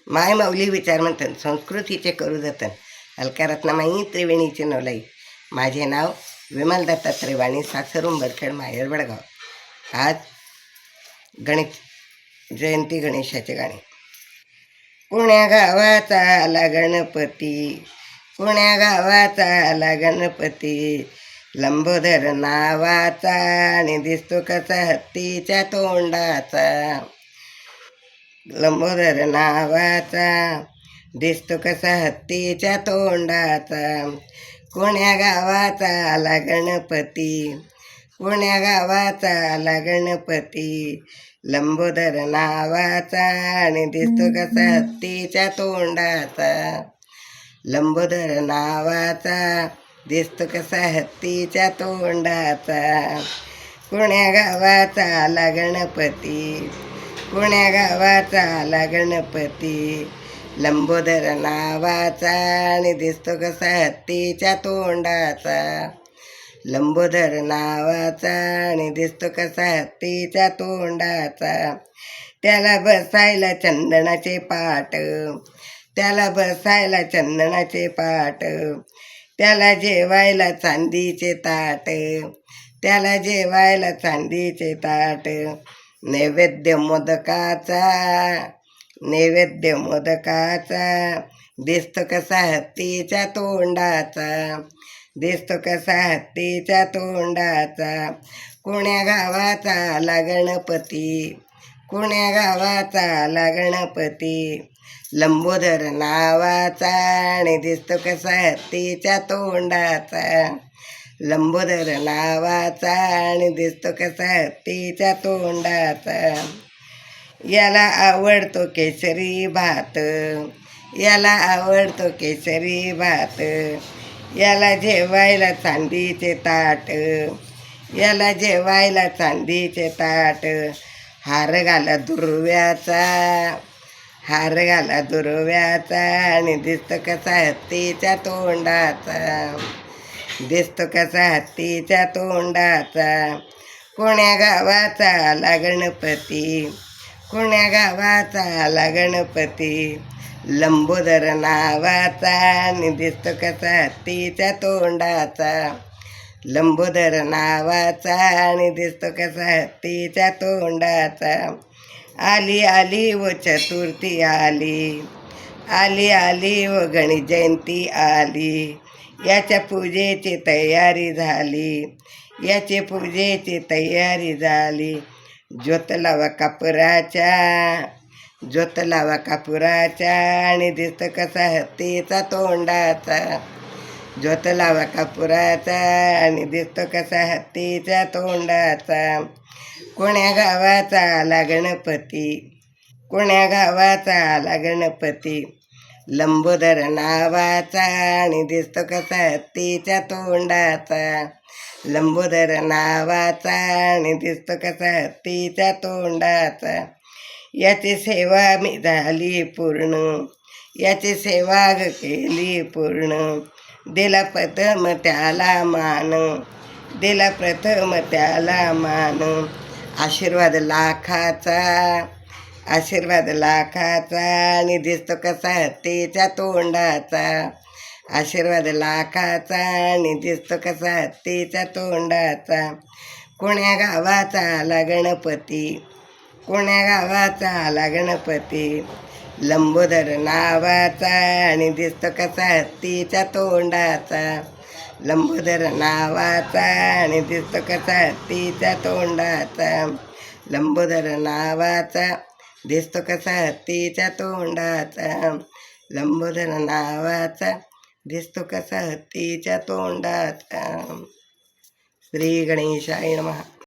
माय माऊली विचार म्हणतात संस्कृतीचे करू जतन. अलका रत्नामाई त्रिवेणीचे नवलाई. माझे नाव विमल दत्तात्रय वाणी, सासर उंबरखेड, माहेर वडगाव. आज गणेश जयंती, गणेशाचे गाणे. पुण्या गावाचा आला गणपती, पुण्या गावाचा आला गणपती, लंबोदर नावाचा आणि दिसतो कसा हत्तीच्या तोंडाचा. लंबोदर नावाचा दिसतो कसा हत्तीच्या तोंडाचा. पुण्या गावाचा आला गणपती, पुण्या गावाचा आला गणपती, लंबोदर नावाचा आणि दिसतो कसा हत्तीच्या तोंडाचा. लंबोदर नावाचा दिसतो कसा हत्तीच्या तोंडाचा. पुण्या गावाचा आला गणपती, पुण्या गावाचा आला गणपती, लंबोदर नावाचा आणि दिसतो कसा हत्तीच्या तोंडाचा. लंबोदर नावाचा आणि दिसतो कसा हत्तीच्या तोंडाचा. त्याला बसायला चंदनाचे पाट, त्याला बसायला चंदनाचे पाट, त्याला जेवायला चांदीचे ताट, त्याला जेवायला चांदीचे ताट. नैवेद्य मोदकाचा, नैवेद्य मोदकाचा, दिसतो कसा हत्तीच्या तोंडाचा, दिसतो कसा हत्तीच्या तोंडाचा. पुण्या गावाचा आला गणपती, पुण्या गावाचा आला गणपती, लंबोदर नावाचा आणि दिसतो कसा हत्तीच्या तोंडाचा. लंबोदर नावाचा आणि दिसतो कसा हत्तीच्या तोंडाचा. याला आवडतो केसरी भात, याला आवडतो केसरी भात, याला जेवायला चांदीचे ताट, याला जेवायला चांदीचे ताट. हार घाला दुर्व्याचा, हार घाला दुर्व्याचा आणि दिसतो कसा हत्तीच्या तोंडाचा, दिसतो कसा हत्तीच्या तोंडाचा. पुण्या गावाचा आला गणपती, पुण्या गावाचा आला गणपती, लंबोदर नावाचा आणि दिसतो कसा हत्तीच्या तोंडाचा. लंबोदर नावाचा आणि दिसतो कसा हत्तीच्या तोंडाचा. आली आली व चतुर्थी आली, आली आली व गणेश जयंती आली, याच्या पूजेची तयारी झाली, याची पूजेची तयारी झाली. ज्योत लावा कापुराच्या, ज्योत लावा कापुराच्या आणि दिसतो कसा हत्तीचा तोंडाचा. ज्योत लावा कापुराचा आणि दिसतो कसा हत्तीच्या तोंडाचा. कोण्या गावाचा आला गणपती, कोण्या गावाचा आला गणपती, लंबोदर नावाचा आणि दिसतो कसा हत्तीच्या तोंडाचा. लंबोदर नावाचा आणि दिसतो कसा हत्तीच्या तोंडाचा. याची सेवा मी झाली पूर्ण, याची सेवा केली पूर्ण, दिला प्रथम त्याला मान, दिला प्रथम त्याला मान. आशीर्वाद लाखाचा, आशीर्वाद लाखाचा आणि दिसतो कसा हत्तीच्या तोंडाचा. आशीर्वाद लाखाचा आणि दिसतो कसा हत्तीच्या तोंडाचा. कोण्या गावाचा आला गणपती, कोण्या गावाचा आला गणपती, लंबोदर नावाचा आणि दिसतो कसा हत्तीच्या तोंडाचा. लंबोदर नावाचा आणि दिसतो कसा हत्तीच्या तोंडाचा. लंबोदर नावाचा दिसतो कसा हत्तीच्या तोंडाचा. लंबोदर नावाचा दिसतो कसा हत्तीच्या तोंडाचा. श्री गणेशाय नमः.